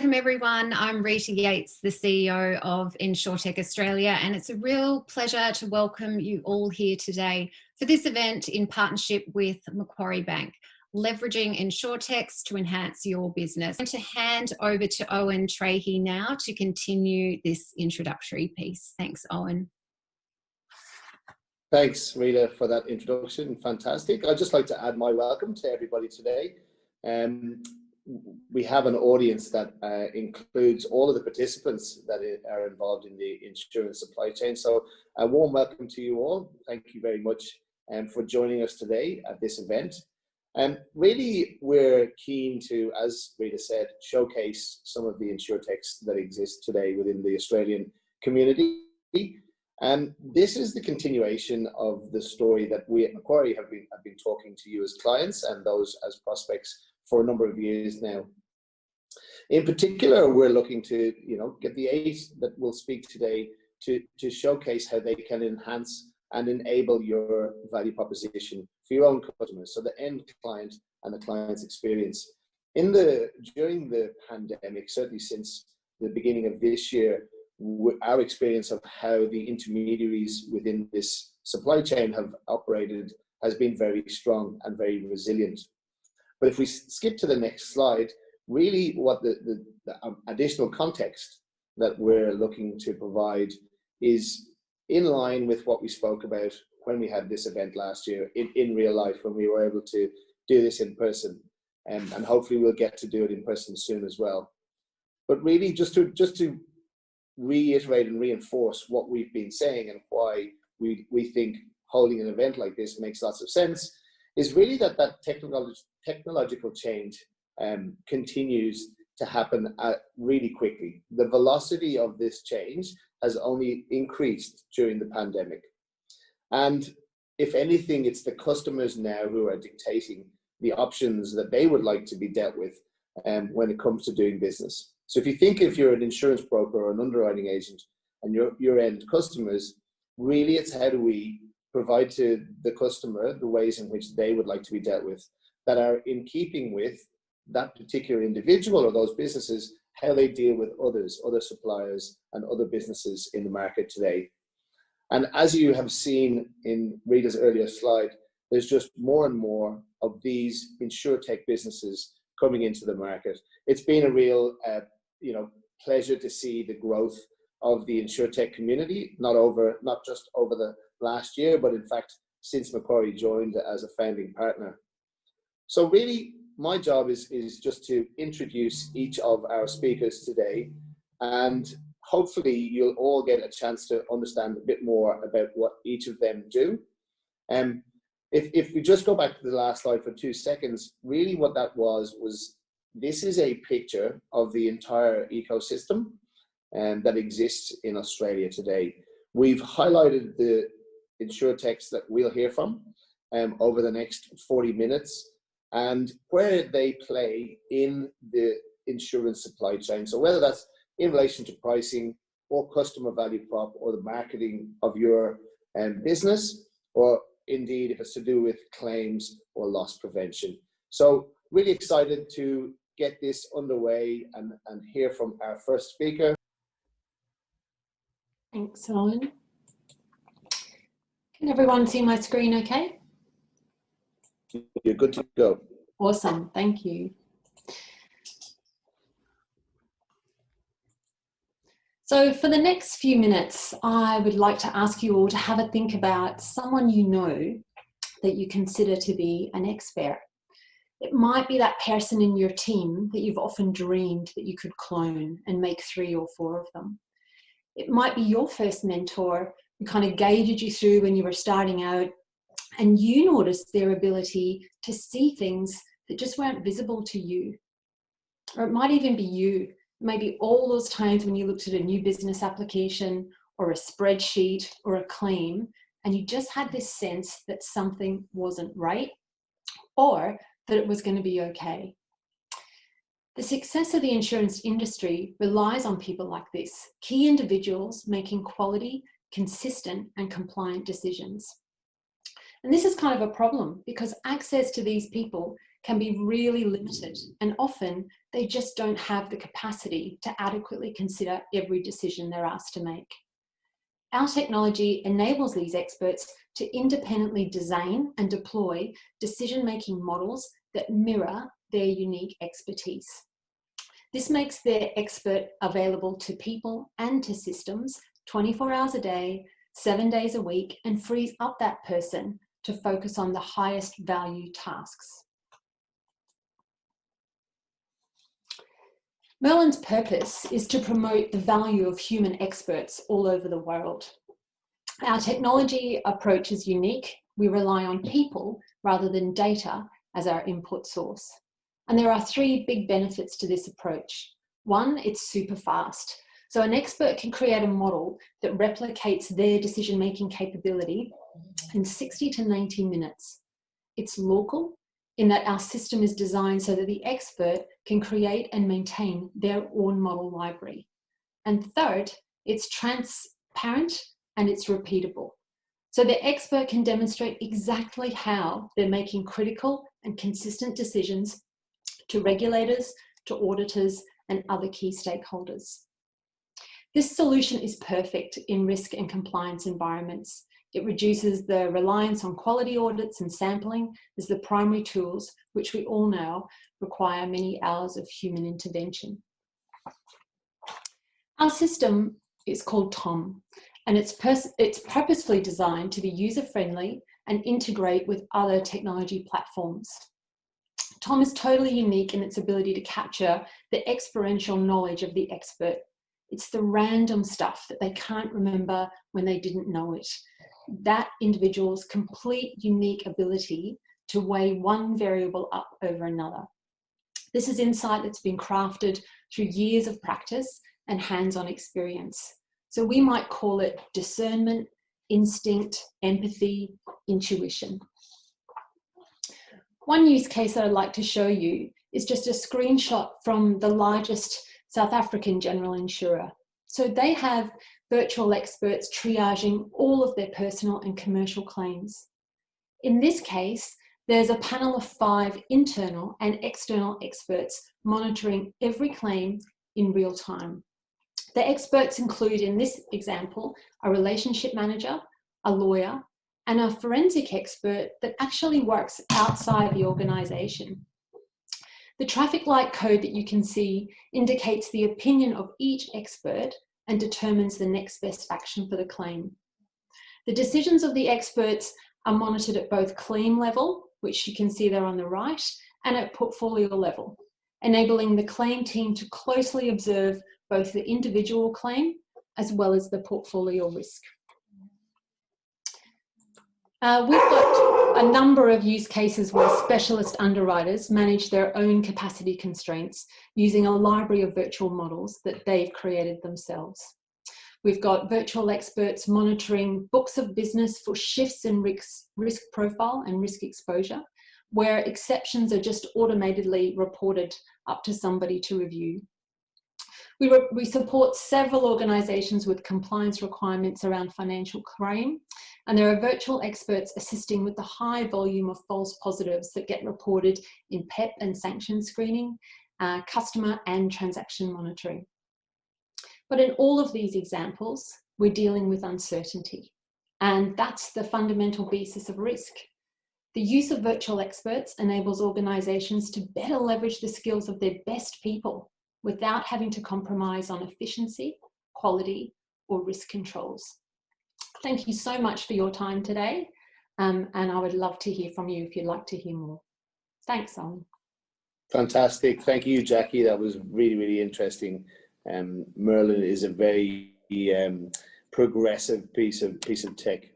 Welcome everyone. I'm Rita Yates, the CEO of Insurtech Australia, and it's a real pleasure to welcome you all here today for this event in partnership with Macquarie Bank, leveraging Insurtechs to enhance your business. I'm going to hand over to Owen Trahey now to continue this introductory piece. Thanks, Owen. Thanks, Rita, for that introduction. Fantastic. I'd just like to add my welcome to everybody today. We have an audience that includes all of the participants that are involved in the insurance supply chain. So a warm welcome to you all. Thank you very much for joining us today at this event. Really, we're keen to, as Rita said, showcase some of the Insurtechs that exist today within the Australian community. And this is the continuation of the story that we at Macquarie have been talking to you as clients and those as prospects for a number of years now. In particular, we're looking to get the 8 that will speak today to showcase how they can enhance and enable your value proposition for your own customers, so the end client and the client's experience. During the pandemic, certainly since the beginning of this year, our experience of how the intermediaries within this supply chain have operated has been very strong and very resilient. But if we skip to the next slide, really what the additional context that we're looking to provide is in line with what we spoke about when we had this event last year in real life, when we were able to do this in person. And hopefully we'll get to do it in person soon as well. But really just to reiterate and reinforce what we've been saying and why we think holding an event like this makes lots of sense, is really that technological change continues to happen really quickly. The velocity of this change has only increased during the pandemic. And if anything, it's the customers now who are dictating the options that they would like to be dealt with when it comes to doing business. So if you're an insurance broker or an underwriting agent and your end customers, really it's how do we provide to the customer the ways in which they would like to be dealt with that are in keeping with that particular individual or those businesses, how they deal with others, other suppliers and other businesses in the market today. And as you have seen in Rita's earlier slide, there's just more and more of these Insurtech businesses coming into the market. It's been a real pleasure to see the growth of the Insurtech community, not just over the last year, but in fact, since Macquarie joined as a founding partner. So really, my job is just to introduce each of our speakers today, and hopefully you'll all get a chance to understand a bit more about what each of them do. If we just go back to the last slide for 2 seconds, really what that was this is a picture of the entire ecosystem that exists in Australia today. We've highlighted the Insurtechs that we'll hear from over the next 40 minutes and where they play in the insurance supply chain. So whether that's in relation to pricing or customer value prop or the marketing of your business, or indeed if it's to do with claims or loss prevention. So really excited to get this underway and hear from our first speaker. Thanks, Owen. Can everyone see my screen okay? You're good to go. Awesome, thank you. So for the next few minutes, I would like to ask you all to have a think about someone you know that you consider to be an expert. It might be that person in your team that you've often dreamed that you could clone and make 3 or 4 of them. It might be your first mentor who kind of guided you through when you were starting out, and you noticed their ability to see things that just weren't visible to you. Or it might even be you. Maybe all those times when you looked at a new business application or a spreadsheet or a claim, and you just had this sense that something wasn't right or that it was going to be okay. The success of the insurance industry relies on people like this, key individuals making quality, consistent and compliant decisions. And this is kind of a problem because access to these people can be really limited, and often They just don't have the capacity to adequately consider every decision they're asked to make. Our technology enables these experts to independently design and deploy decision-making models that mirror their unique expertise. This makes their expert available to people and to systems 24 hours a day, 7 days a week, and frees up that person to focus on the highest value tasks. Merlynn's purpose is to promote the value of human experts all over the world. Our technology approach is unique. We rely on people rather than data as our input source. And there are 3 big benefits to this approach. 1, it's super fast. So an expert can create a model that replicates their decision-making capability in 60 to 90 minutes. It's local, in that our system is designed so that the expert can create and maintain their own model library. And third, it's transparent and it's repeatable. So the expert can demonstrate exactly how they're making critical and consistent decisions to regulators, to auditors, and other key stakeholders. This solution is perfect in risk and compliance environments. It reduces the reliance on quality audits and sampling as the primary tools, which we all know require many hours of human intervention. Our system is called Tom, and it's purposefully designed to be user-friendly and integrate with other technology platforms. Tom is totally unique in its ability to capture the experiential knowledge of the expert. It's the random stuff that they can't remember when they didn't know it. That individual's complete unique ability to weigh one variable up over another. This is insight that's been crafted through years of practice and hands-on experience. So we might call it discernment, instinct, empathy, intuition. One use case that I'd like to show you is just a screenshot from the largest South African general insurer. So they have virtual experts triaging all of their personal and commercial claims. In this case, there's a panel of 5 internal and external experts monitoring every claim in real time. The experts include, in this example, a relationship manager, a lawyer, and a forensic expert that actually works outside the organisation. The traffic light code that you can see indicates the opinion of each expert and determines the next best action for the claim. The decisions of the experts are monitored at both claim level, which you can see there on the right, and at portfolio level, enabling the claim team to closely observe both the individual claim as well as the portfolio risk. We've got a number of use cases where specialist underwriters manage their own capacity constraints using a library of virtual models that they've created themselves. We've got virtual experts monitoring books of business for shifts in risk profile and risk exposure, where exceptions are just automatically reported up to somebody to review. We support several organisations with compliance requirements around financial crime, and there are virtual experts assisting with the high volume of false positives that get reported in PEP and sanction screening, customer and transaction monitoring. But in all of these examples, we're dealing with uncertainty, and that's the fundamental basis of risk. The use of virtual experts enables organisations to better leverage the skills of their best people without having to compromise on efficiency, quality, or risk controls. Thank you so much for your time today, and I would love to hear from you if you'd like to hear more. Thanks, Owen. Fantastic. Thank you, Jackie. That was really, really interesting. Merlynn is a very progressive piece of tech.